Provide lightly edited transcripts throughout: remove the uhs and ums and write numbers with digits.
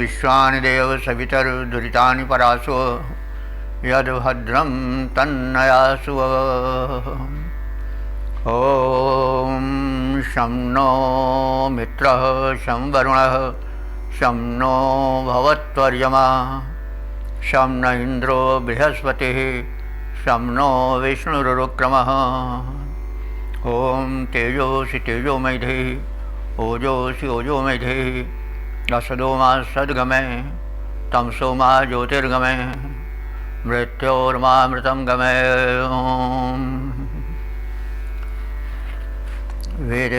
विश्वानि देव सवितर्दुरितानि परासो यद्भद्रं तन्नयासु। ॐ शं नो मित्रः शं वरुणः शं नो भवत्वर्यमा शं न इन्द्रो बृहस्पतिः शं नो विष्णुरुक्रमः। ॐ तेजोसि तेजोमयधे ओजोसि ओजोमयधे असदो मा सद्गमे तमसो मा ज्योतिर्गमे मृत्योर्मामृतं गमे। वेद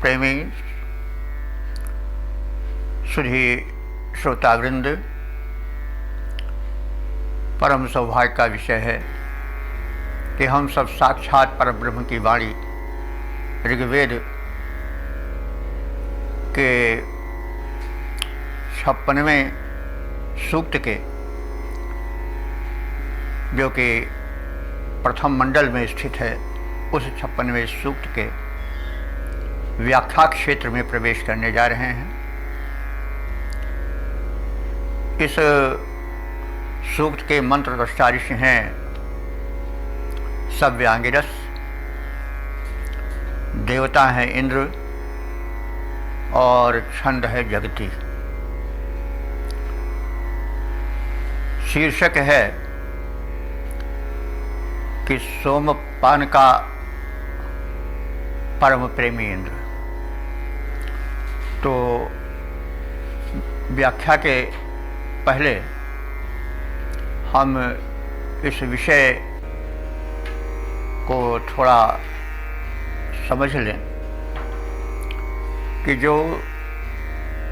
प्रेमी सुधी श्रोतावृंद, परम सौभाग्य का विषय है कि हम सब साक्षात परब्रह्म की वाणी ऋग्वेद के 56वें सूक्त के, जो कि प्रथम मंडल में स्थित है, उस 56वें सूक्त के व्याख्या क्षेत्र में प्रवेश करने जा रहे हैं। इस सूक्त के मंत्र द्रष्टा ऋषि हैं सव्यांगिरस, देवता हैं इंद्र और छंद है जगती। शीर्षक है कि सोमपान का परम प्रेमी इंद्र। तो व्याख्या के पहले हम इस विषय को थोड़ा समझ लें कि जो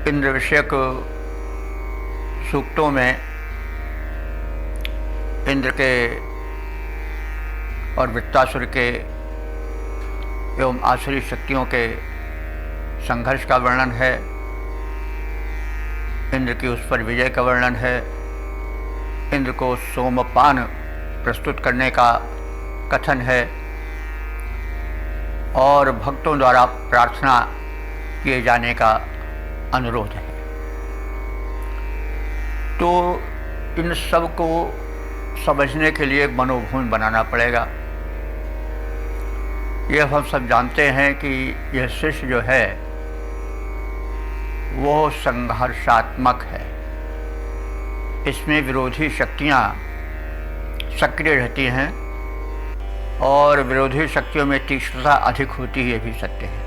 इंद्र विषयक सूक्तों में इंद्र के और वृत्तासुर के एवं आसुरी शक्तियों के संघर्ष का वर्णन है, इंद्र की उस पर विजय का वर्णन है, इंद्र को सोमपान प्रस्तुत करने का कथन है और भक्तों द्वारा प्रार्थना किए जाने का अनुरोध है। तो इन सब को समझने के लिए मनोभूमि बनाना पड़ेगा। यह हम सब जानते हैं कि यह सृष्टि जो है वो संघर्षात्मक है। इसमें विरोधी शक्तियाँ सक्रिय रहती हैं और विरोधी शक्तियों में तीक्ष्णता अधिक होती है, ये भी सत्य है।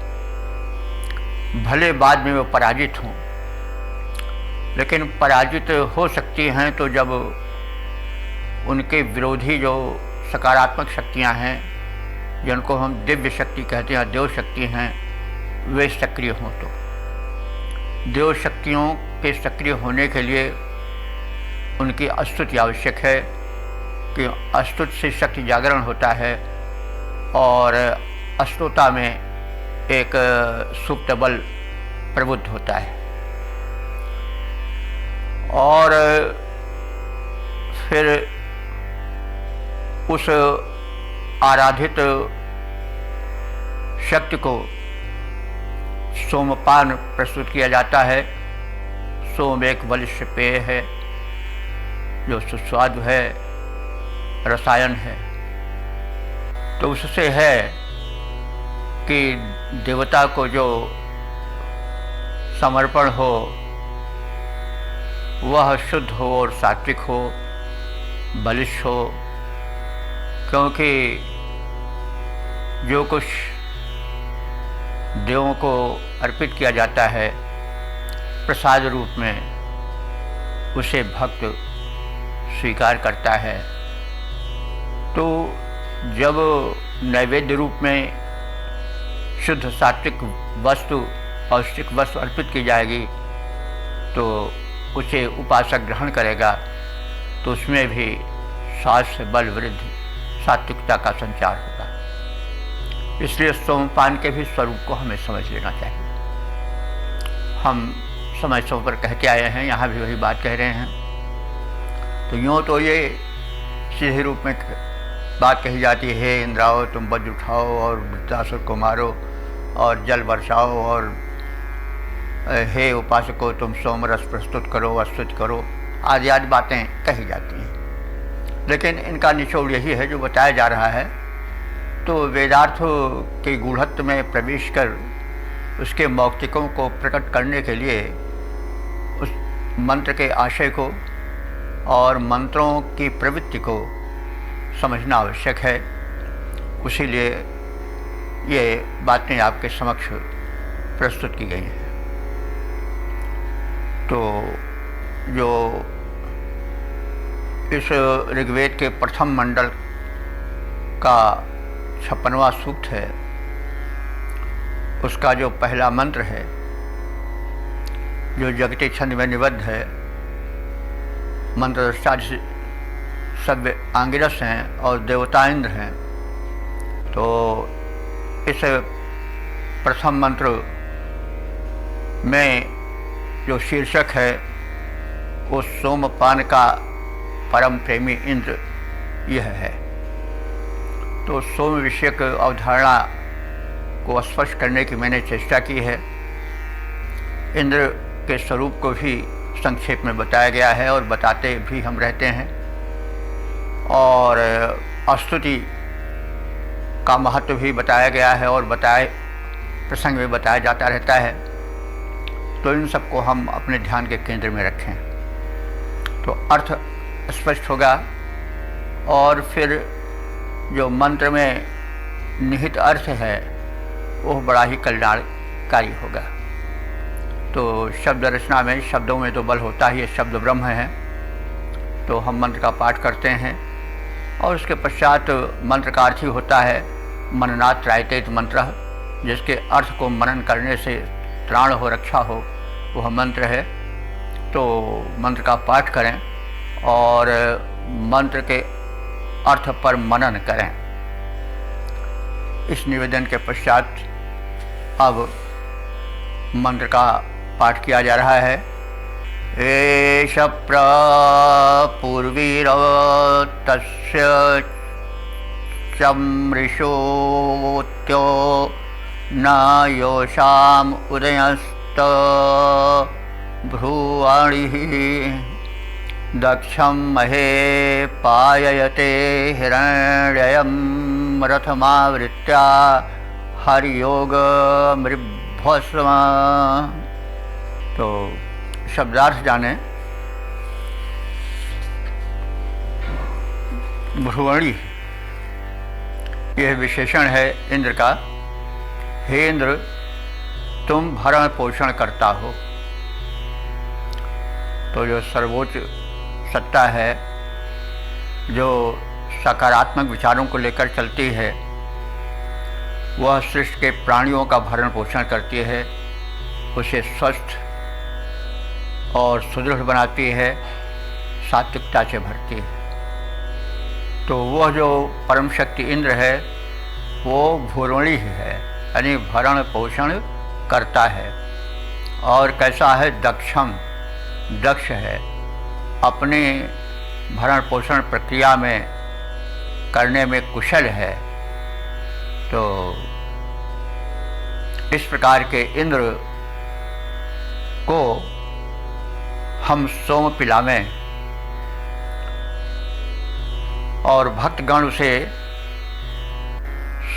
भले बाद में वो पराजित हों, लेकिन पराजित हो सकती हैं तो जब उनके विरोधी जो सकारात्मक शक्तियां हैं, जिनको हम दिव्य शक्ति कहते हैं, देव शक्ति हैं, वे सक्रिय हों। तो देव शक्तियों के सक्रिय होने के लिए उनकी अस्तुति आवश्यक है कि अस्तुत से शक्ति जागरण होता है और अस्तुता में एक सुप्त बल प्रबुद्ध होता है। और फिर उस आराधित शक्ति को सोमपान प्रस्तुत किया जाता है। सोम एक बलिष्ठ पेय है जो सुस्वादु है, रसायन है। तो उससे है कि देवता को जो समर्पण हो वह शुद्ध हो और सात्विक हो, बलिष्ठ हो, क्योंकि जो कुछ देवों को अर्पित किया जाता है प्रसाद रूप में, उसे भक्त स्वीकार करता है। तो जब नैवेद्य रूप में शुद्ध सात्विक वस्तु, पौष्टिक वस्तु अर्पित की जाएगी तो उसे उपासक ग्रहण करेगा, तो उसमें भी स्वास्थ्य, बल, वृद्धि, सात्विकता का संचार होगा। इसलिए सोमपान के भी स्वरूप को हमें समझ लेना चाहिए। हम समय समय पर कहते आए हैं, यहाँ भी वही बात कह रहे हैं। तो यूँ तो ये सीधे रूप में बात कही जाती है, हे इंद्राओ तुम वज्र उठाओ और वृत्तासुर को मारो और जल बरसाओ और हे उपासकों तुम सोमरस प्रस्तुत करो, स्तुति करो, आदि आदि बातें कही जाती हैं। लेकिन इनका निचोड़ यही है जो बताया जा रहा है। तो वेदार्थ के गूढ़त्व में प्रवेश कर उसके मौक्तिकों को प्रकट करने के लिए उस मंत्र के आशय को और मंत्रों की प्रवृत्ति को समझना आवश्यक है। उसीलिए ये बातें आपके समक्ष प्रस्तुत की गई हैं। तो जो इस ऋग्वेद के प्रथम मंडल का 56वां सूक्त है, उसका जो पहला मंत्र है, जो जगती छंद में निबद्ध है, मंत्रदृष्टा सब आंगिरस हैं और देवता इंद्र हैं। तो इस प्रथम मंत्र में जो शीर्षक है वो सोमपान का परम प्रेमी इंद्र यह है। तो सोम विषयक अवधारणा को स्पष्ट करने की मैंने चेष्टा की है। इंद्र के स्वरूप को भी संक्षेप में बताया गया है और बताते भी हम रहते हैं, और स्तुति का महत्व भी बताया गया है और प्रसंग में बताया जाता रहता है। तो इन सबको हम अपने ध्यान के केंद्र में रखें तो अर्थ स्पष्ट होगा, और फिर जो मंत्र में निहित अर्थ है वो बड़ा ही कल्याणकारी होगा। तो शब्द रचना में शब्दों में तो बल होता ही है, शब्द ब्रह्म है। तो हम मंत्र का पाठ करते हैं और उसके पश्चात मंत्र का अर्थ ही होता है मननात् त्रायतेत मंत्र, जिसके अर्थ को मनन करने से त्राण हो, रक्षा हो, वह मंत्र है। तो मंत्र का पाठ करें और मंत्र के अर्थ पर मनन करें। इस निवेदन के पश्चात अब मंत्र का पाठ किया जा रहा है। एष पूर्वीर तस्य चमृषोत्यो न योषाम उदयस्त भ्रुवाणिः दक्षं महे पाययते हिरण्ययं रथमावृत्या हरियोगमृभस्म। तो शब्दार्थ जाने। भ्रुवणी यह विशेषण है इंद्र का। हे इंद्र, तुम भरण पोषण करता हो। तो जो सर्वोच्च सत्ता है, जो सकारात्मक विचारों को लेकर चलती है, वह सृष्टि के प्राणियों का भरण पोषण करती है, उसे स्वस्थ और सुदृढ़ बनाती है, सात्विकता से भरती है। तो वह जो परम शक्ति इंद्र है वो भूर्वणी है, यानी भरण पोषण करता है। और कैसा है? दक्षम, दक्ष है, अपने भरण पोषण प्रक्रिया में करने में कुशल है। तो इस प्रकार के इंद्र को हम सोम पिलावें और भक्तगण उसे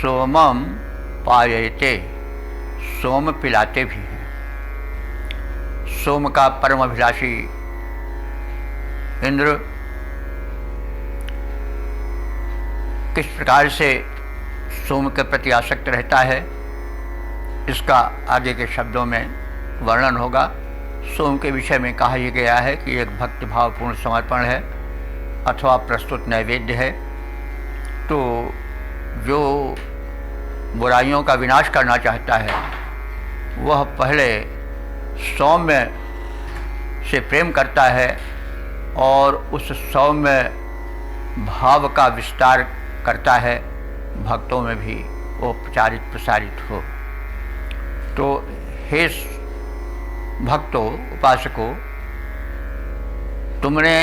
सोमम पायते, सोम पिलाते भी हैं। सोम का परम अभिलाषी इंद्र किस प्रकार से सोम के प्रति आसक्त रहता है, इसका आगे के शब्दों में वर्णन होगा। सोम के विषय में कहा यह गया है कि एक भक्तिभावपूर्ण समर्पण है अथवा प्रस्तुत नैवेद्य है। तो जो बुराइयों का विनाश करना चाहता है वह पहले सौम्य से प्रेम करता है और उस सौम्य भाव का विस्तार करता है, भक्तों में भी वो प्रचारित प्रसारित हो। तो हे भक्तों, उपासकों, तुमने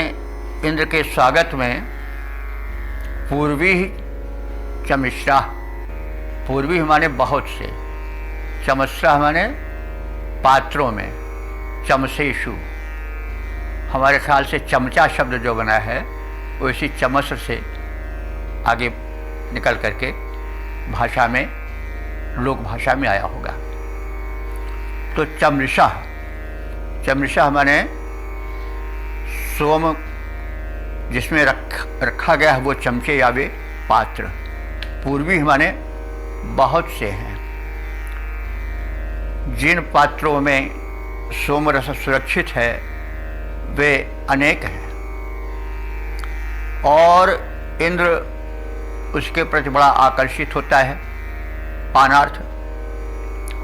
इंद्र के स्वागत में पूर्वी चमिश्रा, पूर्वी माने बहुत से, चमस्रा माने पात्रों में, चमसेषु, हमारे ख्याल से चमचा शब्द जो बना है वो इसी चमस से आगे निकल करके भाषा में, लोक भाषा में आया होगा। तो चमृषः, चमृषः माने सोम जिसमें रखा गया है वो चमचे या वे पात्र। पूर्वी माने बहुत से हैं। जिन पात्रों में सोमरस सुरक्षित है वे अनेक हैं और इंद्र उसके प्रति बड़ा आकर्षित होता है। पानार्थ,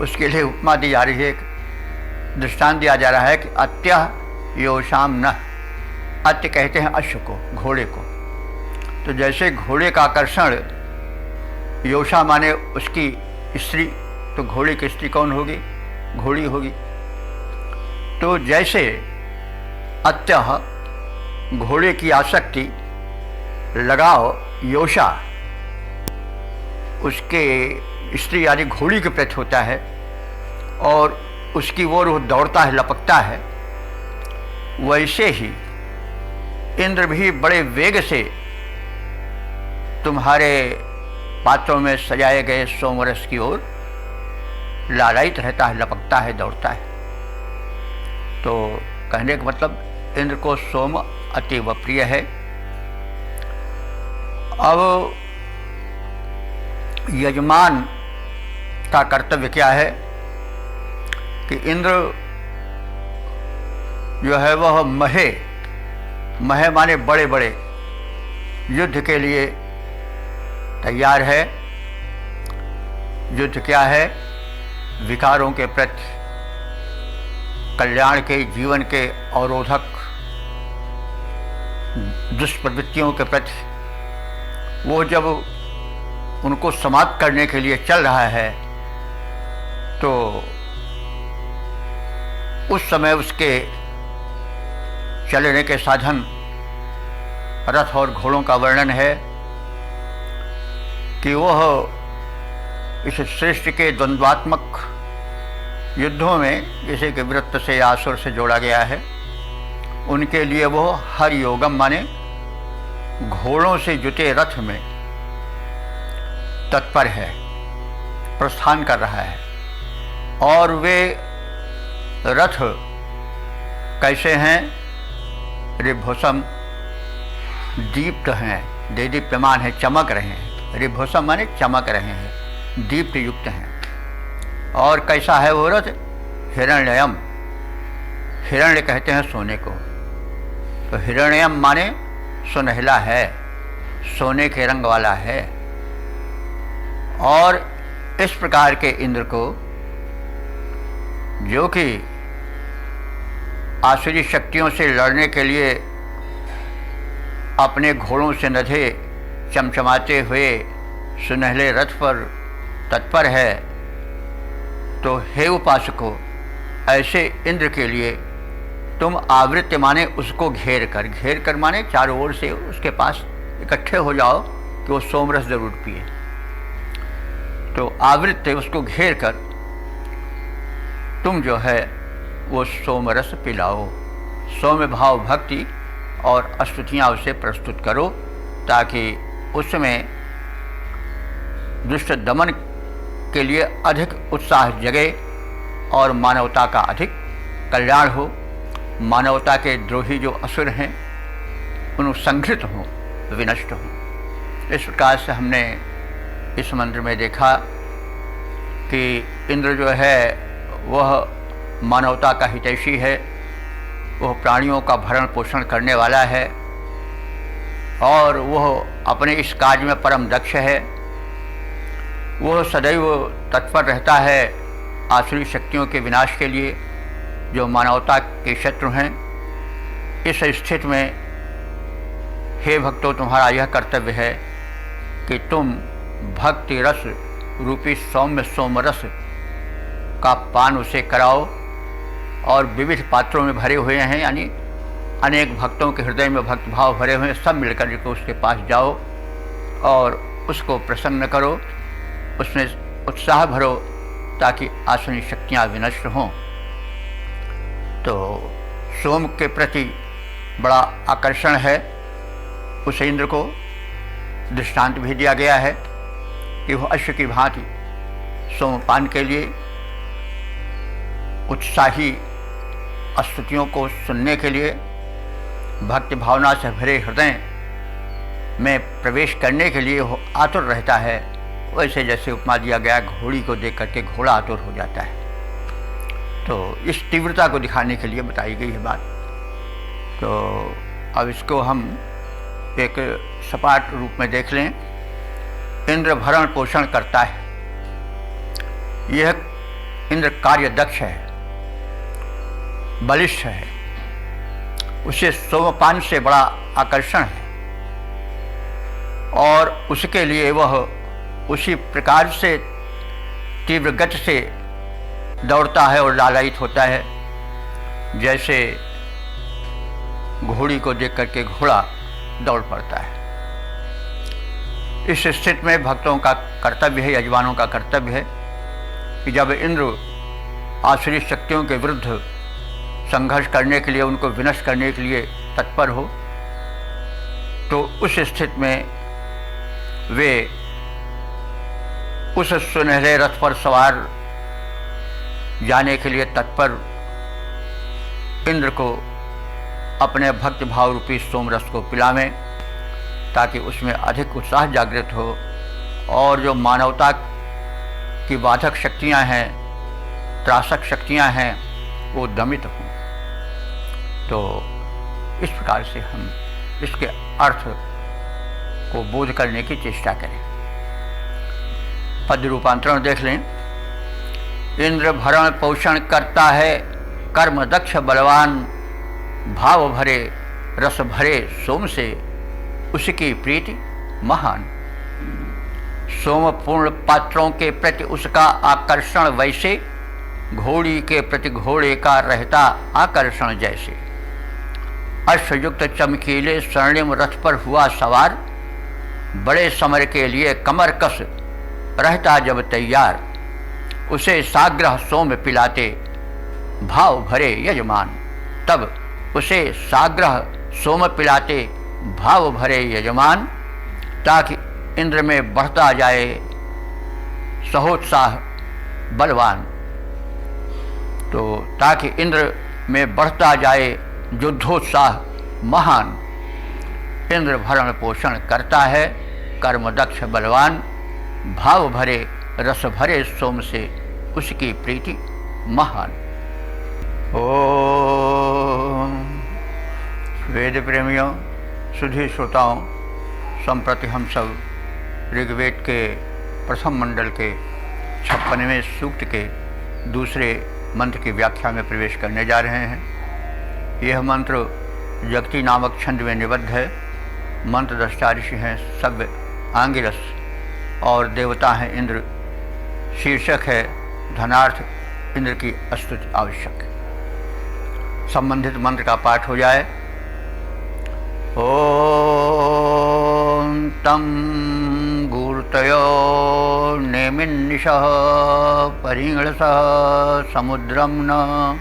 उसके लिए उपमा दी जा रही है, एक दृष्टांत दिया जा रहा है कि अत्यः योषाम न, अत्य कहते हैं अश्व को, घोड़े को। तो जैसे घोड़े का आकर्षण, योषा माने उसकी स्त्री, तो घोड़े की स्त्री कौन होगी? घोड़ी होगी। तो जैसे अत्यः घोड़े की आसक्ति, लगाव, योषा उसके स्त्री यानी घोड़ी के प्रति होता है और उसकी ओर वो दौड़ता है, लपकता है, वैसे ही इंद्र भी बड़े वेग से तुम्हारे पात्रों में सजाए गए सोमरस की ओर लालायित रहता है, लपकता है, दौड़ता है। तो कहने का मतलब इंद्र को सोम अतीव प्रिय है। अब यजमान का कर्तव्य क्या है कि इंद्र जो है वह महे माने बड़े बड़े युद्ध के लिए तैयार है। युद्ध क्या है? विकारों के प्रति, कल्याण के, जीवन के अवरोधक दुष्प्रवृत्तियों के प्रति वो जब उनको समाप्त करने के लिए चल रहा है तो उस समय उसके चलने के साधन रथ और घोड़ों का वर्णन है कि वह इस सृष्टि के द्वंद्वात्मक युद्धों में, जैसे कि वृत्त से या असुर से जोड़ा गया है, उनके लिए वो हर योगम माने घोड़ों से जुटे रथ में तत्पर है, प्रस्थान कर रहा है। और वे रथ कैसे हैं? रिभुसम, दीप्त हैं, देदीप्यमान है, चमक रहे हैं। रिभुसम माने चमक रहे हैं, दीप्त युक्त हैं। और कैसा है वो रथ? हिरण्ययम, हिरण्य कहते हैं सोने को। तो हिरण्ययम माने सुनहला है, सोने के रंग वाला है। और इस प्रकार के इंद्र को, जो कि आसुरी शक्तियों से लड़ने के लिए अपने घोड़ों से नधे चमचमाते हुए सुनहले रथ पर तत्पर है, तो हे उपासकों, ऐसे इंद्र के लिए तुम आवृत्य माने उसको घेर कर माने चारों ओर से उसके पास इकट्ठे हो जाओ कि वो सोमरस जरूर पिए। तो आवृत्य उसको घेर कर तुम जो है वो सोमरस पिलाओ। सौम्य भाव भक्ति और स्तुतियाँ उसे प्रस्तुत करो ताकि उसमें दुष्ट दमन के लिए अधिक उत्साह जगे और मानवता का अधिक कल्याण हो। मानवता के द्रोही जो असुर हैं उन संघृत हों, विनष्ट हों। इस प्रकार से हमने इस मंत्र में देखा कि इंद्र जो है वह मानवता का हितैषी है, वह प्राणियों का भरण पोषण करने वाला है और वह अपने इस कार्य में परम दक्ष है। वह सदैव तत्पर रहता है आसुरी शक्तियों के विनाश के लिए जो मानवता के शत्रु हैं। इस स्थिति में हे भक्तों, तुम्हारा यह कर्तव्य है कि तुम भक्ति रस रूपी सौम्य सोमरस का पान उसे कराओ और विविध पात्रों में भरे हुए हैं, यानी अनेक भक्तों के हृदय में भक्त भाव भरे हुए हैं, सब मिलकर के उसके पास जाओ और उसको प्रसन्न करो, उसमें उत्साह भरो ताकि आसुरी शक्तियाँ विनष्ट हों तो सोम के प्रति बड़ा आकर्षण है। उस इंद्र को दृष्टांत भी दिया गया है कि वह अश्व की भांति सोमपान के लिए उत्साही स्तुतियों को सुनने के लिए भक्ति भावना से भरे हृदय में प्रवेश करने के लिए वो आतुर रहता है। वैसे जैसे उपमा दिया गया, घोड़ी को देख करके घोड़ा आतुर हो जाता है। तो इस तीव्रता को दिखाने के लिए बताई गई है बात। तो अब इसको हम एक सपाट रूप में देख लें। इंद्र भरण पोषण करता है। यह इंद्र कार्य दक्ष है, बलिष्ठ है, उसे सोमपान से बड़ा आकर्षण है और उसके लिए वह उसी प्रकार से तीव्र गति से दौड़ता है और लालायित होता है जैसे घोड़ी को देख करके घोड़ा दौड़ पड़ता है। इस स्थिति में भक्तों का कर्तव्य है, यजमानों का कर्तव्य है कि जब इंद्र आसुरी शक्तियों के विरुद्ध संघर्ष करने के लिए, उनको विनष्ट करने के लिए तत्पर हो, तो उस स्थिति में वे उस सुनहरे रथ पर सवार जाने के लिए तत्पर इंद्र को अपने भक्ति भाव रूपी सोमरस को पिलावें ताकि उसमें अधिक उत्साह जागृत हो और जो मानवता की बाधक शक्तियां हैं, त्रासक शक्तियां हैं, वो दमित हों। तो इस प्रकार से हम इसके अर्थ को बोध करने की चेष्टा करें। पद रूपांतरण देख लें। इंद्र भरण पोषण करता है, कर्म दक्ष बलवान, भाव भरे रस भरे सोम से उसकी प्रीति महान। सोम पूर्ण पात्रों के प्रति उसका आकर्षण वैसे घोड़ी के प्रति घोड़े का रहता आकर्षण जैसे। अश्वयुक्त चमकीले स्वर्णिम रथ पर हुआ सवार, बड़े समर के लिए कमर कस रहता जब तैयार, उसे साग्रह सोम पिलाते भाव भरे यजमान। तब उसे साग्रह सोम पिलाते भाव भरे यजमान, ताकि इंद्र में बढ़ता जाए सहोत्साह बलवान। तो ताकि इंद्र में बढ़ता जाए युद्धोत्साह महान। इंद्र भरण पोषण करता है, कर्म दक्ष बलवान, भाव भरे रस भरे सोम से उसकी प्रीति महान। ओम वेद प्रेमियों, सुधी श्रोताओं, संप्रति हम सब ऋग्वेद के प्रथम मंडल के 56वें सूक्त के दूसरे मंत्र की व्याख्या में प्रवेश करने जा रहे हैं। यह मंत्र जगती नामक छंद में निबद्ध है। मंत्र दृष्टा ऋषि हैं सव्य, आंगिरस और देवता हैं इंद्र। शीर्षक है धनार्थ इंद्र की स्तुति आवश्यक। संबंधित मंत्र का पाठ हो जाए। ओम तम गूर्तयो नेमिन्निशः परिंगळसः समुद्रं न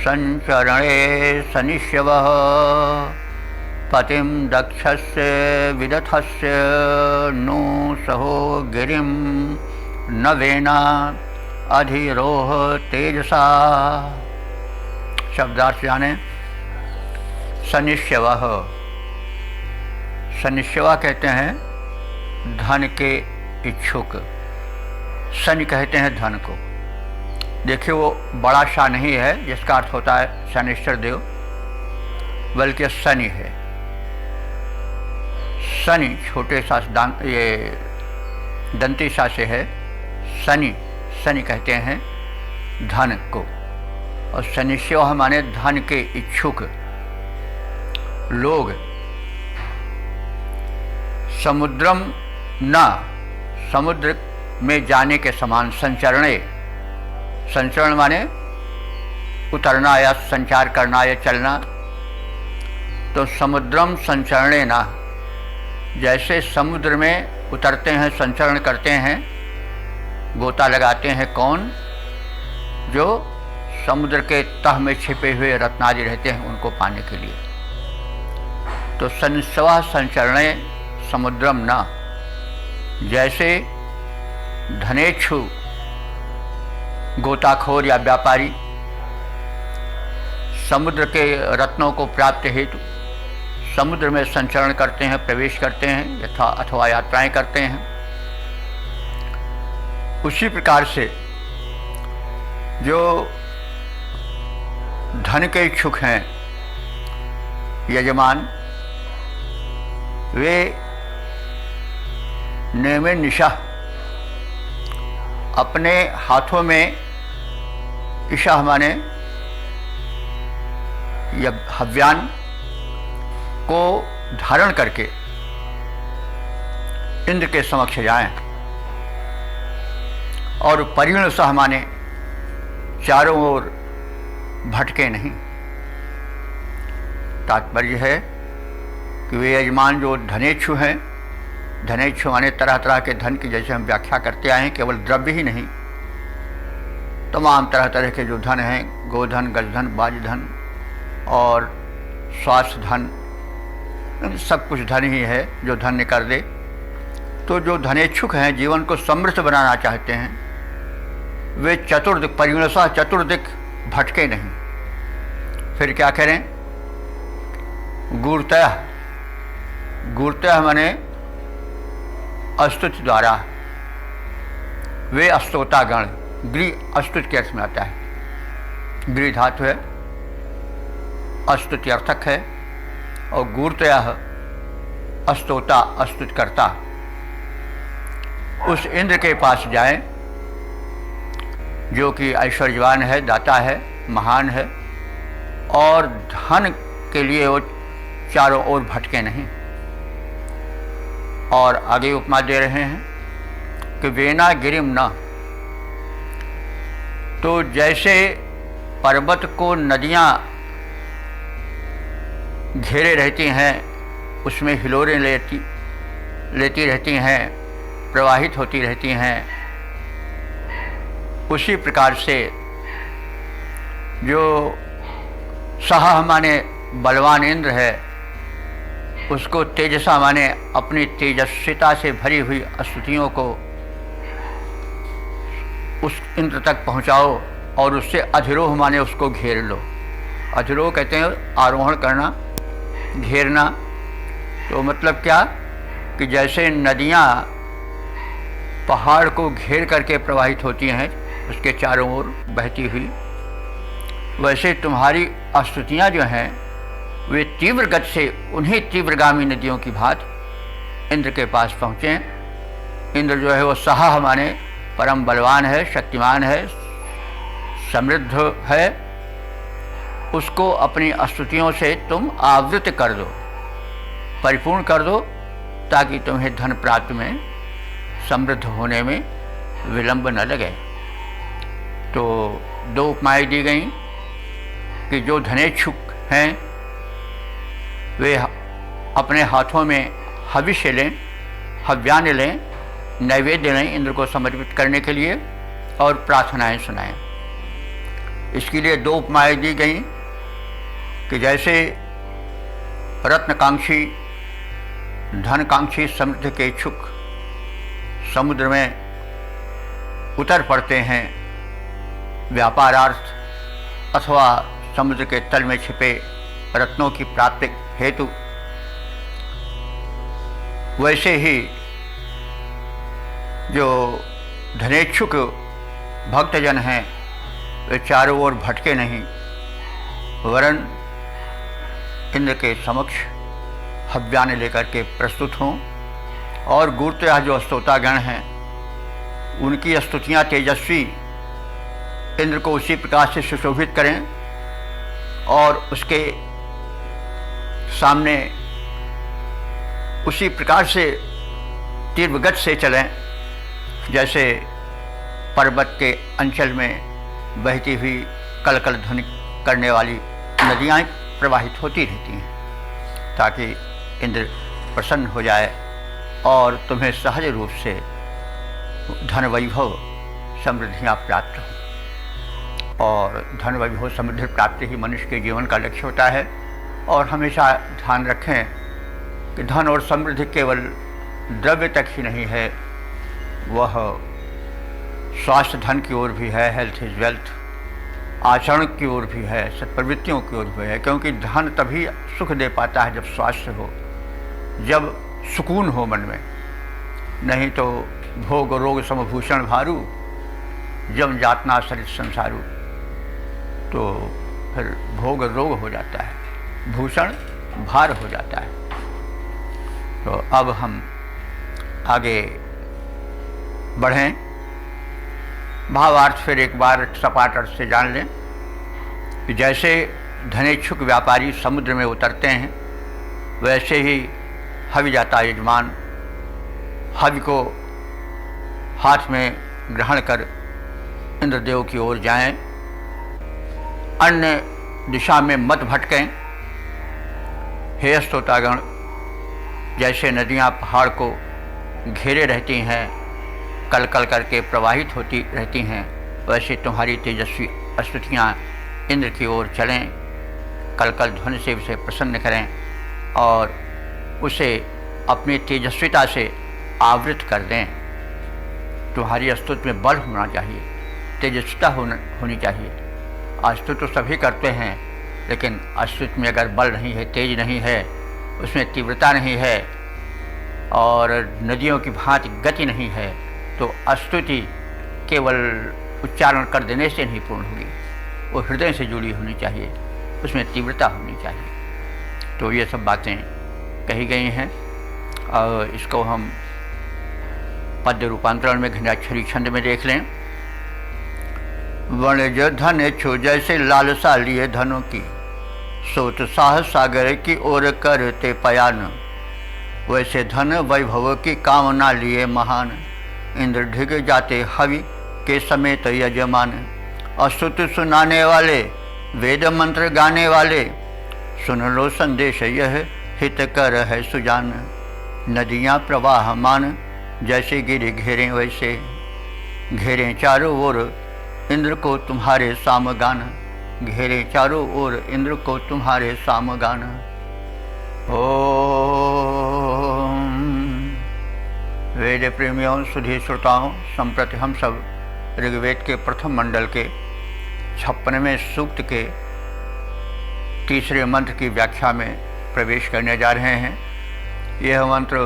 संचरणे सनिष्यवः पतिं दक्षस्य विदथस्य नु सहो गिरिं नवेना अधिरोह तेजसा। शब्दार्थ जाने। सनिष्यवः, सनिष्यवा कहते हैं धन के इच्छुक। शनि कहते हैं धन को। देखिए वो बड़ा सा नहीं है जिसका अर्थ होता है शनिश्चर देव, बल्कि शनि है। शनि छोटे सा ये दंती सा से है। शनि, शनि कहते हैं धन को। और शनिश्चव माने धन के इच्छुक लोग। समुद्रम न, समुद्र में जाने के समान। संचरणे, संचरण माने उतरना या संचार करना या चलना। तो समुद्रम संचरणे न, जैसे समुद्र में उतरते हैं, संचरण करते हैं, गोता लगाते हैं। कौन? जो समुद्र के तह में छिपे हुए रत्नादि रहते हैं उनको पाने के लिए। तो संस्वा संचरणे समुद्रम न, जैसे धनेच्छु गोताखोर या व्यापारी समुद्र के रत्नों को प्राप्त हेतु समुद्र में संचरण करते हैं, प्रवेश करते हैं अथवा यात्राएं करते हैं, उसी प्रकार से जो धन के इच्छुक हैं यजमान, वे नेमे निशा अपने हाथों में, ईशा माने हव्यान को धारण करके इंद्र के समक्ष जाएं, और परिण सह माने चारों ओर भटके नहीं। तात्पर्य है कि वे यजमान जो धनेच्छु हैं, धनेच्छु माने तरह तरह के धन की जैसे हम व्याख्या करते आए हैं, केवल द्रव्य ही नहीं, तमाम तरह तरह के जो धन हैं, गोधन, गजधन, बाजधन और स्वास्थ्य धन, सब कुछ धन ही है जो धन्य कर दे। तो जो धनेच्छुक हैं, जीवन को समृद्ध बनाना चाहते हैं, वे चतुर्दिक परिणसा चतुर्दिक भटके नहीं। फिर क्या करें? गुरुतः, गुरुतः माने अस्तुति द्वारा, वे अस्तोतागण, गृह अस्तुति के अर्थ में आता है, गृह धातु है, अस्तुति अर्थक है, और गुरुतः अस्तोता अस्तुति करता, उस इंद्र के पास जाएं जो कि ऐश्वर्यवान है, दाता है, महान है, और धन के लिए वो चारों ओर भटके नहीं। और आगे उपमा दे रहे हैं कि वेना गिरिम न, तो जैसे पर्वत को नदियाँ घेरे रहती हैं, उसमें हिलोरें लेती रहती हैं, प्रवाहित होती रहती हैं, उसी प्रकार से जो सह माने बलवान इंद्र है, उसको तेजसा माने अपनी तेजस्विता से भरी हुई स्तुतियों को उस इंद्र तक पहुंचाओ, और उससे अधिरोह माने उसको घेर लो। अधिरोह कहते हैं आरोहण करना, घेरना। तो मतलब क्या कि जैसे नदियाँ पहाड़ को घेर करके प्रवाहित होती हैं, उसके चारों ओर बहती हुई, वैसे तुम्हारी स्तुतियाँ जो हैं वे तीव्र गति से उन्हीं तीव्रगामी नदियों की भांति इंद्र के पास पहुँचें। इंद्र जो है वो सहा माने परम बलवान है, शक्तिमान है, समृद्ध है, उसको अपनी स्तुतियों से तुम आवृत कर दो, परिपूर्ण कर दो, ताकि तुम्हें धन प्राप्त में, समृद्ध होने में विलंब न लगे। तो दो उपमाएं दी गई कि जो धनेच्छुक हैं वे अपने हाथों में हविष्य लें, हव्यान लें, नैवेद्य लें इंद्र को समर्पित करने के लिए, और प्रार्थनाएं सुनाएं। इसके लिए दो उपमाएं दी गई कि जैसे रत्नकांक्षी, धनकांक्षी, समृद्धि के इच्छुक समुद्र में उतर पड़ते हैं व्यापारार्थ अथवा समुद्र के तल में छिपे रत्नों की प्राप्ति हेतु, वैसे ही जो धनेच्छुक भक्तजन हैं वे चारों ओर भटके नहीं, वरन इंद्र के समक्ष हव्यान लेकर के प्रस्तुत हों, और गुरुतः जो स्तोतागण हैं उनकी स्तुतियाँ तेजस्वी इंद्र को उसी प्रकार से सुशोभित करें, और उसके सामने उसी प्रकार से तीव्र गति से चलें जैसे पर्वत के अंचल में बहती हुई कलकल ध्वनि करने वाली नदियाँ प्रवाहित होती रहती हैं, ताकि इंद्र प्रसन्न हो जाए और तुम्हें सहज रूप से धन वैभव समृद्धियाँ प्राप्त हों। और धन वैभव समृद्धि प्राप्ति ही मनुष्य के जीवन का लक्ष्य होता है। और हमेशा ध्यान रखें कि धन और समृद्धि केवल द्रव्य तक ही नहीं है, वह स्वास्थ्य धन की ओर भी है, हेल्थ इज वेल्थ, आचरण की ओर भी है, सत्प्रवृत्तियों की ओर भी है। क्योंकि धन तभी सुख दे पाता है जब स्वास्थ्य हो, जब सुकून हो मन में, नहीं तो भोग रोग समभूषण भारू, जम जातना सरित संसारू, तो फिर भोग रोग हो जाता है, भूषण भार हो जाता है। तो अब हम आगे बढ़ें, भावार्थ फिर एक बार सपाट अर्थ से जान लें कि जैसे धनेच्छुक व्यापारी समुद्र में उतरते हैं, वैसे ही हविजाता यजमान हवि को हाथ में ग्रहण कर इंद्रदेव की ओर जाएं, अन्य दिशा में मत भटकें। हे स्तोतागण, जैसे नदियाँ पहाड़ को घेरे रहती हैं, कल कल करके प्रवाहित होती रहती हैं, वैसे तुम्हारी तेजस्वी स्तुतियाँ इंद्र की ओर चलें, कल कल ध्वनि से उसे प्रसन्न करें और उसे अपनी तेजस्विता से आवृत कर दें। तुम्हारी स्तुति में बल होना चाहिए, तेजस्विता होनी चाहिए। स्तुति तो सभी करते हैं, लेकिन स्तुति में अगर बल नहीं है, तेज नहीं है, उसमें तीव्रता नहीं है और नदियों की भांति गति नहीं है, तो स्तुति केवल उच्चारण कर देने से नहीं पूर्ण होगी, वो हृदय से जुड़ी होनी चाहिए, उसमें तीव्रता होनी चाहिए। तो ये सब बातें कही गई हैं और इसको हम पद्य रूपांतरण में घनाक्षरी छंद में देख लें। वणज धन छो जैसे लालसा लिए धनों की, सोत साह सागर की ओर करते पयान, वैसे धन वैभव की कामना लिए महान, इंद्र ढिग जाते हवि के समेत यजमान। अस्तुत सुनाने वाले, वेद मंत्र गाने वाले, सुन लो संदेश यह हित कर है सुजान। नदियाँ प्रवाहमान जैसे गिरि घेरें वैसे, घेरें चारों ओर इंद्र को तुम्हारे सामगान, घेरे चारों ओर इंद्र को तुम्हारे सामगान। ओम। वेद प्रेमियों, सुधी श्रोताओं, संप्रति हम सब ऋग्वेद के प्रथम मंडल के 56वें सूक्त के तीसरे मंत्र की व्याख्या में प्रवेश करने जा रहे हैं। यह मंत्र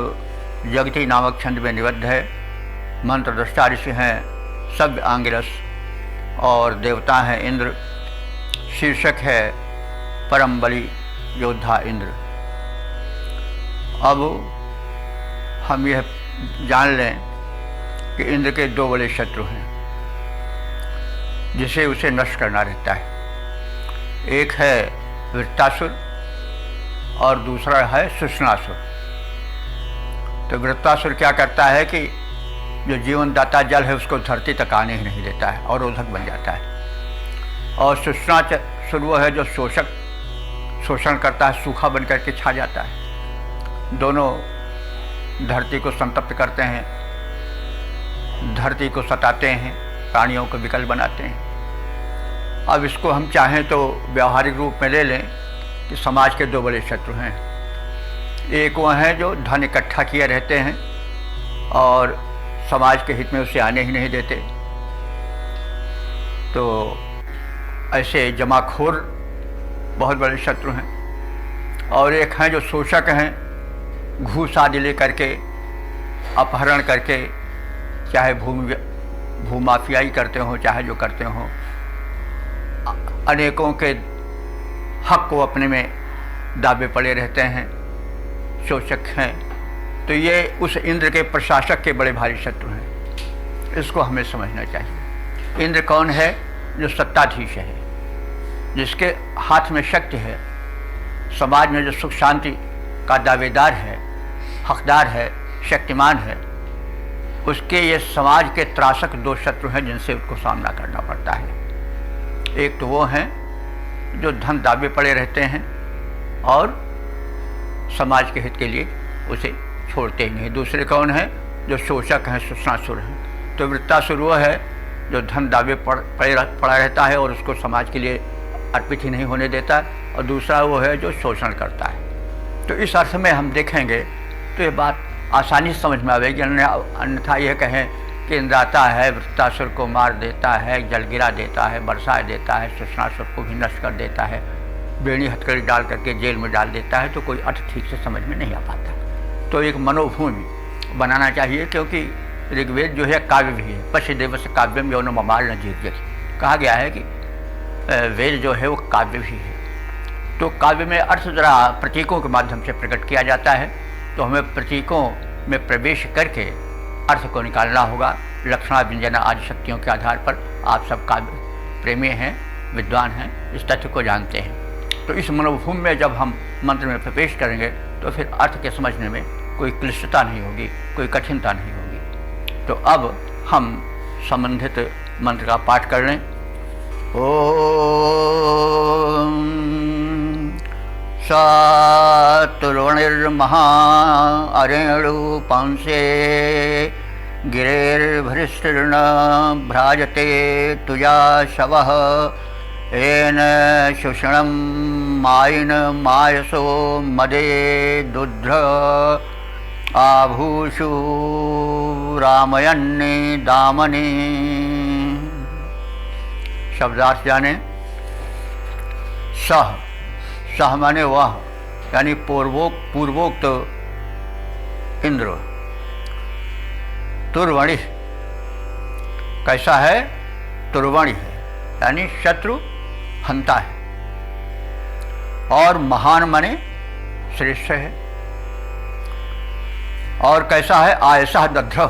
जगती नामक छंद में निबद्ध है। मंत्र दृष्टा ऋषि हैं सभ्य आंगिरस और देवता हैं इंद्र। शीर्षक है परम बली योद्धा इंद्र। अब हम यह जान लें कि इंद्र के दो बड़े शत्रु हैं जिसे उसे नष्ट करना रहता है। एक है वृत्तासुर और दूसरा है शुष्णासुर। तो वृत्तासुर क्या करता है कि जो जीवनदाता जल है उसको धरती तक आने ही नहीं देता है और रोधक बन जाता है। और शुष्णासुर वो है जो शोषण करता है, सूखा बन करके छा जाता है। दोनों धरती को संतप्त करते हैं, धरती को सताते हैं, प्राणियों को विकल बनाते हैं। अब इसको हम चाहें तो व्यावहारिक रूप में ले लें कि समाज के दो बड़े शत्रु हैं। एक वो हैं जो धन इकट्ठा किए रहते हैं और समाज के हित में उसे आने ही नहीं देते, तो ऐसे जमाखोर बहुत बड़े शत्रु हैं। और एक हैं जो शोषक हैं, घूस आदि ले करके, अपहरण करके, चाहे भूमाफियाई करते हों, चाहे जो करते हों, अनेकों के हक को अपने में दावे पड़े रहते हैं, शोषक हैं। तो ये उस इंद्र के प्रशासक के बड़े भारी शत्रु हैं। इसको हमें समझना चाहिए। इंद्र कौन है? जो सत्ताधीश है, जिसके हाथ में शक्ति है, समाज में जो सुख शांति का दावेदार है, हकदार है, शक्तिमान है, उसके ये समाज के त्रासक दो शत्रु हैं जिनसे उसको सामना करना पड़ता है। एक तो वो हैं जो धन दावे पड़े रहते हैं और समाज के हित के लिए उसे छोड़ते ही नहीं। दूसरे कौन है? जो शोषक हैं, शुष्णासुर हैं। तो वृत्तासुर वो है जो धन दावे पड़ा रहता है और उसको समाज के लिए अर्पित ही नहीं होने देता, और दूसरा वो है जो शोषण करता है। तो इस अर्थ में हम देखेंगे तो ये बात आसानी से समझ में आवेगी। अन्यथा यह कहें कि इंद्राता है, वृत्तासुर को मार देता है, जलगिरा देता है, बरसा देता है, सुषणासुर को भी नष्ट कर देता है, बेड़ी हथकड़ी डाल करके जेल में डाल देता है, तो कोई अर्थ ठीक से समझ में नहीं आ पाता। तो एक मनोभूमि बनाना चाहिए, क्योंकि ऋग्वेद जो है काव्य भी है। पश्य देवस काव्यम यौन ममाल न जीर्यति कहा गया है कि वेद जो है वो काव्य भी है। तो काव्य में अर्थ जरा प्रतीकों के माध्यम से प्रकट किया जाता है, तो हमें प्रतीकों में प्रवेश करके अर्थ को निकालना होगा। लक्षणा व्यंजना आदि शक्तियों के आधार पर आप सब काव्य प्रेमी हैं, विद्वान हैं, इस तथ्य को जानते हैं। तो इस मनोभूमि में जब हम मंत्र में प्रवेश करेंगे तो फिर अर्थ के समझने में कोई क्लिष्टता नहीं होगी, कोई कठिनता नहीं होगी। तो अब हम संबंधित मंत्र का पाठ कर लें। ओम सातुर्वणिर्महा अरेणु पंसे गिरेर्भृष्टिर्न भ्राजते तुया शवः येन शुषणं मायिन मायसो मदे दुध्र आभूषु रामयन्ने दामने। शब्दार्थ जाने। सह, सह माने वह, यानी पूर्वोक्त इंद्र। तुर्वणि कैसा है? तुर्वणि है, यानी शत्रु हंता है। और महान माने श्रेष्ठ है। और कैसा है? आयसः दध्र,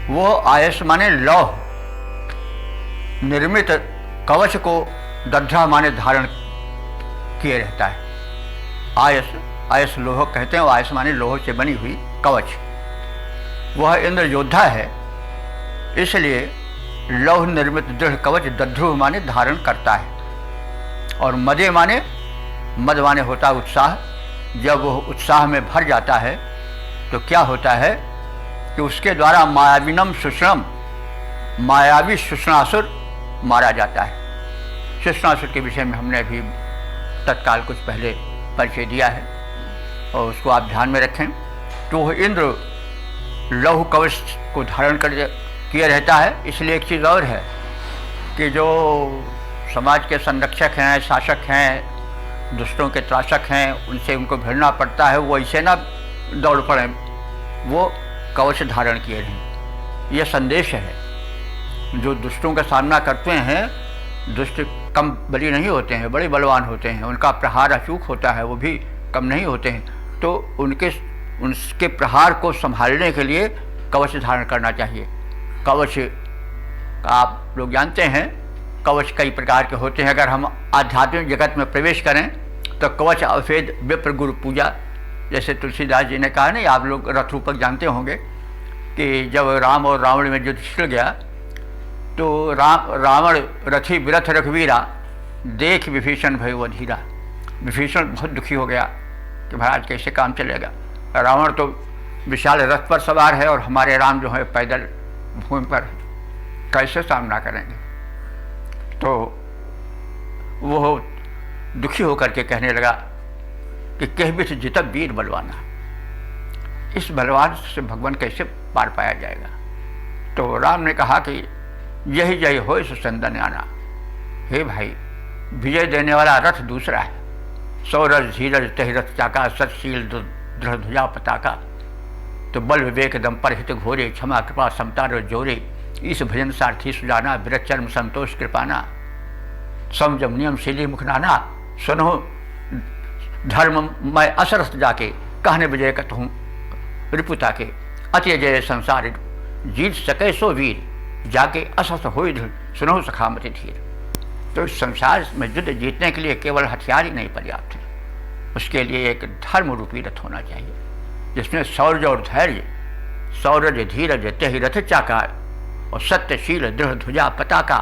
वो आयस माने लौह निर्मित कवच को दध्रा माने धारण किए रहता है। आयस, आयस लोह कहते हैं, आयस माने लोह से बनी हुई कवच। वह इंद्र योद्धा है, इसलिए लौह निर्मित दृढ़ कवच दध्रु माने धारण करता है। और मदे माने, मद माने होता है उत्साह। जब वह उत्साह में भर जाता है तो क्या होता है कि उसके द्वारा मायाविनम सुषणम, मायावी सुषणासुर मारा जाता है। सुषणासुर के विषय में हमने अभी तत्काल कुछ पहले परिचय दिया है और उसको आप ध्यान में रखें। तो वह इंद्र लौह कवच को धारण कर किए रहता है। इसलिए एक चीज़ और है कि जो समाज के संरक्षक हैं, शासक हैं, दुष्टों के त्रासक हैं, उनसे उनको भिड़ना पड़ता है, वो ऐसे ना दौड़ पड़े, वो कवच धारण किए रहें। यह संदेश है। जो दुष्टों का सामना करते हैं, दुष्ट कम बली नहीं होते हैं, बड़े बलवान होते हैं, उनका प्रहार अचूक होता है, वो भी कम नहीं होते हैं। तो उनके प्रहार को संभालने के लिए कवच धारण करना चाहिए। कवच आप लोग जानते हैं, कवच कई प्रकार के होते हैं। अगर हम आध्यात्मिक जगत में प्रवेश करें तो कवच अभेद विप्र गुरु पूजा, जैसे तुलसीदास जी ने कहा नहीं, आप लोग रथ रूपक जानते होंगे कि जब राम और रावण में युद्ध छिड़ गया तो रावण रथी विरथ रघुवीरा देख विभीषण भय धीरा। विभीषण बहुत दुखी हो गया कि महाराज कैसे काम चलेगा। रावण तो विशाल रथ पर सवार है और हमारे राम जो है पैदल भूमि पर, कैसे सामना करेंगे। तो वो दुखी होकर के कहने लगा कि कह बिठ जितब वीर बलवाना, इस बलवान से भगवान कैसे पार पाया जाएगा। तो राम ने कहा कि यही जय हो सुचंदन आना। हे भाई, विजय देने वाला रथ दूसरा है। सौरज धीरज तहिरथ चाका, सतशील दृढ़ ध्वजा पताका। तो बल विवेक दम पर हित घोरे, क्षमा कृपा समता जोरे। इस भजन सारथी सुजाना, विरत चर्म संतोष कृपाना। समजम नियम शीली मुखनाना, सुनो धर्म मैं असरस जाके, कहने विजय कतहूँ रिपुता के। अति जय संसार जीत सके सो वीर, जाके असस हो सुनो सखामति धीर। तो इस संसार में युद्ध जीतने के लिए केवल हथियार ही नहीं पर्याप्त है, उसके लिए एक धर्म रूपी रथ होना चाहिए, जिसमें शौर्य और धैर्य, सौरज धीरज तेहि रथ चाका, और सत्यशील दृढ़ ध्वजा पताका।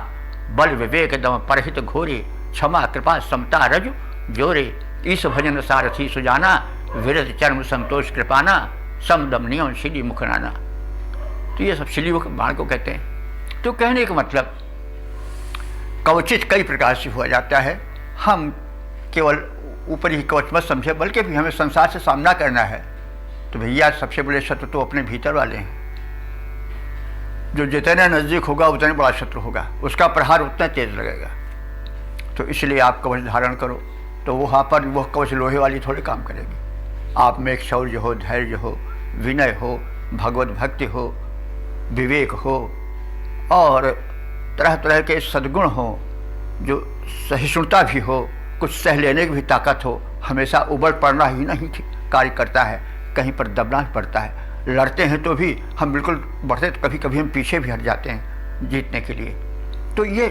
बल विवेक दम परहित घोरे, क्षमा कृपा समता रज जोरे। ईश भजन सारथी सुजाना, विरत चर्म संतोष कृपाना। समदम नियम शिली मुखनाना। तो ये सब शिली मुख बाण को कहते हैं। तो कहने का मतलब कवचित कई प्रकार से हुआ जाता है। हम केवल ऊपर ही कवच मत समझे, बल्कि भी हमें संसार से सामना करना है। तो भैया सबसे बड़े शत्रु तो अपने भीतर वाले हैं। जो जितने नज़दीक होगा उतने बड़ा शत्रु होगा, उसका प्रहार उतना तेज लगेगा। तो इसलिए आप कवच धारण करो, तो वहाँ पर वह कवच लोहे वाली थोड़े काम करेगी। आप में एक शौर्य हो, धैर्य हो, विनय हो, भगवत भक्ति हो, विवेक हो और तरह तरह के सद्गुण हो, जो सहिष्णुता भी हो, कुछ सह लेने की भी ताकत हो। हमेशा उबड़ पड़ना ही नहीं कार्य करता है, कहीं पर दबना ही पड़ता है। लड़ते हैं तो भी हम बिल्कुल बढ़ते, तो कभी कभी हम पीछे भी हट जाते हैं जीतने के लिए। तो ये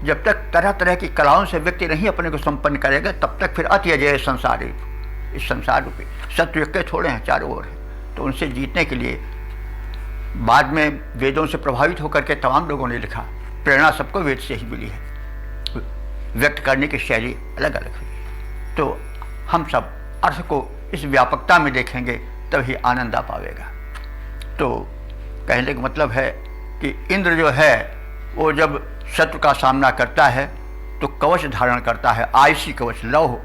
जब तक तरह तरह की कलाओं से व्यक्ति नहीं अपने को संपन्न करेगा, तब तक फिर अति अजय संसार, इस संसार रूपी शत्रु एक थोड़े हैं, चारों ओर हैं। तो उनसे जीतने के लिए बाद में वेदों से प्रभावित होकर के तमाम लोगों ने लिखा। प्रेरणा सबको वेद से ही मिली है, व्यक्त करने की शैली अलग अलग हुई है। तो हम सब अर्थ को इस व्यापकता में देखेंगे तभी आनंद आ पावेगा। तो कहने का मतलब है कि इंद्र जो है वो जब शत्रु का सामना करता है तो कवच धारण करता है, आयसी कवच, लौह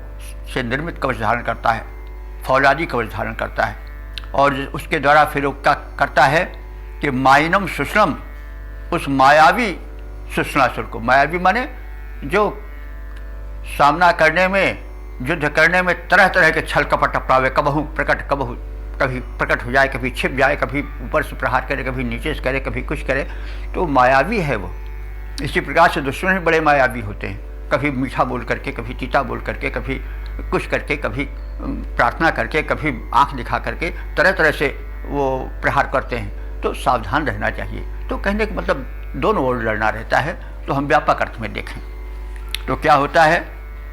से निर्मित कवच धारण करता है, फौलादी कवच धारण करता है। और उसके द्वारा फिर वो क्या करता है कि माइनम सुष्णम, उस मायावी सुष्णासुर को, मायावी माने जो सामना करने में, युद्ध करने में तरह तरह के छल कपट अपनावे, कबहू प्रकट, कबहू कभी प्रकट हो जाए, कभी छिप जाए, कभी ऊपर से प्रहार करे, कभी नीचे से करे, कभी कुछ करे, तो मायावी है वो। इसी प्रकार से दुश्मन भी बड़े मायावी होते हैं, कभी मीठा बोल करके, कभी तीता बोल करके, कभी कुछ करके, कभी प्रार्थना करके, कभी आंख दिखा करके, तरह तरह से वो प्रहार करते हैं। तो सावधान रहना चाहिए। तो कहने का मतलब दोनों ओर लड़ना रहता है। तो हम व्यापक अर्थ में देखें तो क्या होता है,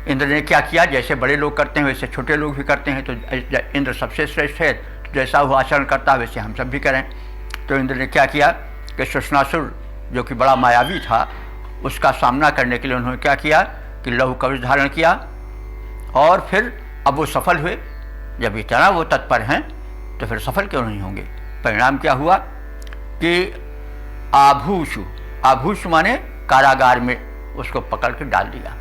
इंद्र ने क्या किया, जैसे बड़े लोग करते हैं वैसे छोटे लोग भी करते हैं। तो इंद्र सबसे श्रेष्ठ है, तो जैसा वो आचरण करता है वैसे हम सब भी करें। तो इंद्र ने क्या किया कि सुष्णासुर जो कि बड़ा मायावी था, उसका सामना करने के लिए उन्होंने क्या किया कि लौह कवच धारण किया। और फिर अब वो सफल हुए। जब इतना वो तत्पर हैं तो फिर सफल क्यों नहीं होंगे। परिणाम क्या हुआ कि आभूषु, आभूष माने कारागार में उसको पकड़ के डाल दिया,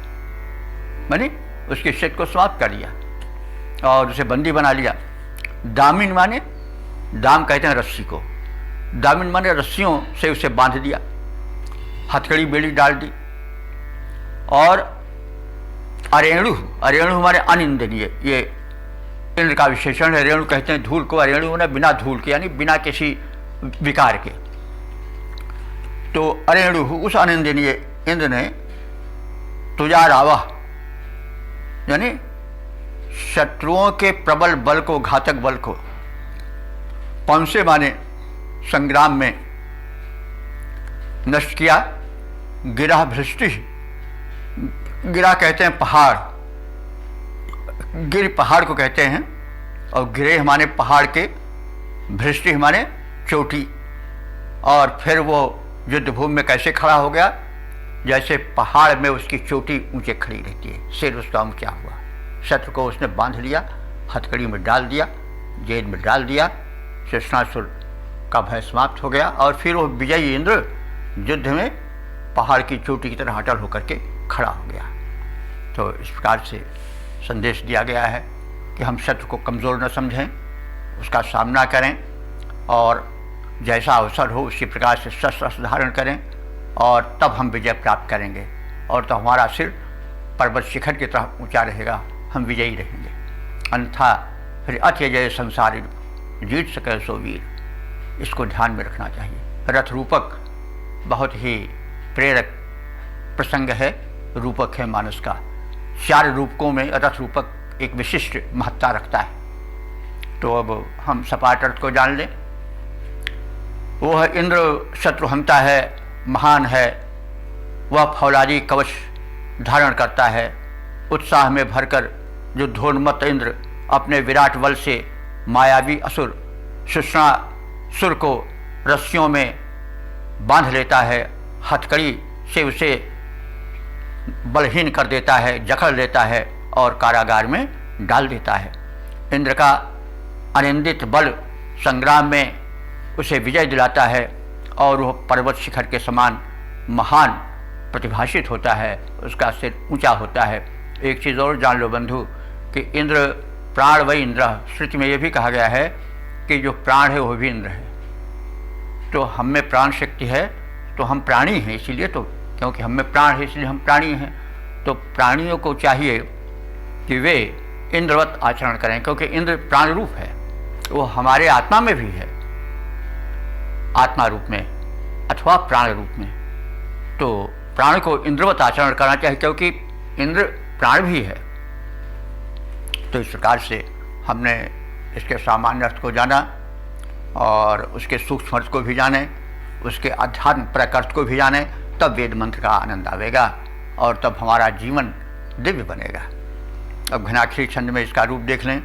माने उसके शत को समाप्त कर दिया और उसे बंदी बना लिया। दामिन माने, दाम कहते हैं रस्सी को, दामिन माने रस्सियों से उसे बांध दिया, हथकड़ी बेड़ी डाल दी। और अरेणु, अरेणु हमारे अनिंदनीय, ये इंद्र का विशेषण है। रेणु कहते हैं धूल को, अरेणु माने बिना धूल के, यानी बिना किसी विकार के। तो अरेणु उस अनिंदनीय इंद्र ने तुजारावह, यानी शत्रुओं के प्रबल बल को, घातक बल को, पंसे माने संग्राम में नष्ट किया। गिरा भृष्टि, गिरा कहते हैं पहाड़, गिर पहाड़ को कहते हैं, और गिरे माने पहाड़ के, भृष्टि माने चोटी। और फिर वो युद्ध भूमि में कैसे खड़ा हो गया, जैसे पहाड़ में उसकी चोटी ऊंचे खड़ी रहती है, सिर उसका ऊंचा हुआ। शत्रु को उसने बांध लिया, हथकड़ी में डाल दिया, जेल में डाल दिया। सुष्णासुर का भय समाप्त हो गया और फिर वो विजयी इंद्र युद्ध में पहाड़ की चोटी की तरह अटल होकर के खड़ा हो गया। तो इस प्रकार से संदेश दिया गया है कि हम शत्रु को कमज़ोर न समझें, उसका सामना करें और जैसा अवसर हो उसी प्रकार से शस्त्र धारण करें, और तब हम विजय प्राप्त करेंगे। और तो हमारा सिर पर्वत शिखर की तरह ऊंचा रहेगा, हम विजयी रहेंगे। अन्यथा फिर अत्यजय संसारी जीत सके सो वीर, इसको ध्यान में रखना चाहिए। रथ रूपक बहुत ही प्रेरक प्रसंग है, रूपक है मानस का। 4 रूपकों में रथ रूपक एक विशिष्ट महत्ता रखता है। तो अब हम सपाट अर्थ को जान लें। वो है इंद्र शत्रुहंता है, महान है। वह फौलादी कवच धारण करता है। उत्साह में भरकर युद्धोन्मत्त इंद्र अपने विराट बल से मायावी असुर सुष्णासुर को रस्सियों में बांध लेता है, हथकड़ी से उसे बलहीन कर देता है, जकड़ लेता है और कारागार में डाल देता है। इंद्र का अनिंदित बल संग्राम में उसे विजय दिलाता है और वह पर्वत शिखर के समान महान प्रतिभाषित होता है, उसका सिर ऊंचा होता है। एक चीज़ और जान लो बंधु कि इंद्र प्राण वही इंद्र, श्रुति में यह भी कहा गया है कि जो प्राण है वो भी इंद्र है। तो हम में प्राण शक्ति है तो हम प्राणी हैं, इसीलिए तो, क्योंकि हम में प्राण है इसलिए हम प्राणी हैं। तो प्राणियों को चाहिए कि वे इंद्रवत आचरण करें, क्योंकि इंद्र प्राण रूप है, वो हमारे आत्मा में भी है, आत्मा रूप में अथवा प्राण रूप में। तो प्राण को इंद्रवत आचरण करना चाहिए, क्योंकि इंद्र प्राण भी है। तो इस प्रकार से हमने इसके सामान्य अर्थ को जाना और उसके सूक्ष्म अर्थ को भी जाने, उसके अध्यात्म प्रकृत को भी जाने, तब वेद मंत्र का आनंद आवेगा और तब हमारा जीवन दिव्य बनेगा। अब घनाक्षरी छंद में इसका रूप देख लें।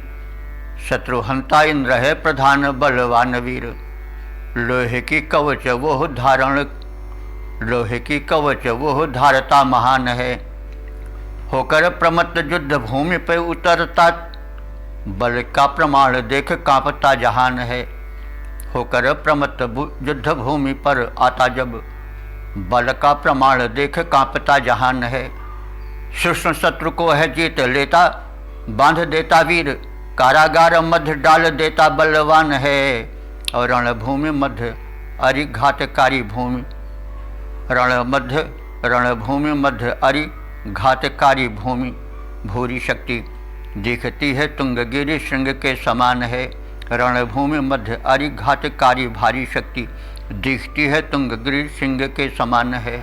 शत्रुहंता इंद्र है प्रधान बलवान वीर, लोहे की कवच वो धारण, लोहे की कवच वो धारता महान है। होकर प्रमत्त युद्ध भूमि पे उतरता, बल का प्रमाण देख कांपता जहान है। होकर प्रमत्त युद्ध भूमि पर आता जब, बल का प्रमाण देख कांपता जहान है। कृष्ण शत्रु को है जीत लेता, बांध देता वीर, कारागार मध्य डाल देता बलवान है। और रणभूमि मध्य अरि घातकारी भूमि, रणभूमि मध्य अरि घातकारी भूमि, भूरी शक्ति दिखती है तुंगगिरि श्रृंग के समान है। रणभूमि मध्य अरि घातकारी भारी शक्ति दिखती है तुंगगिरि श्रृंग के समान है।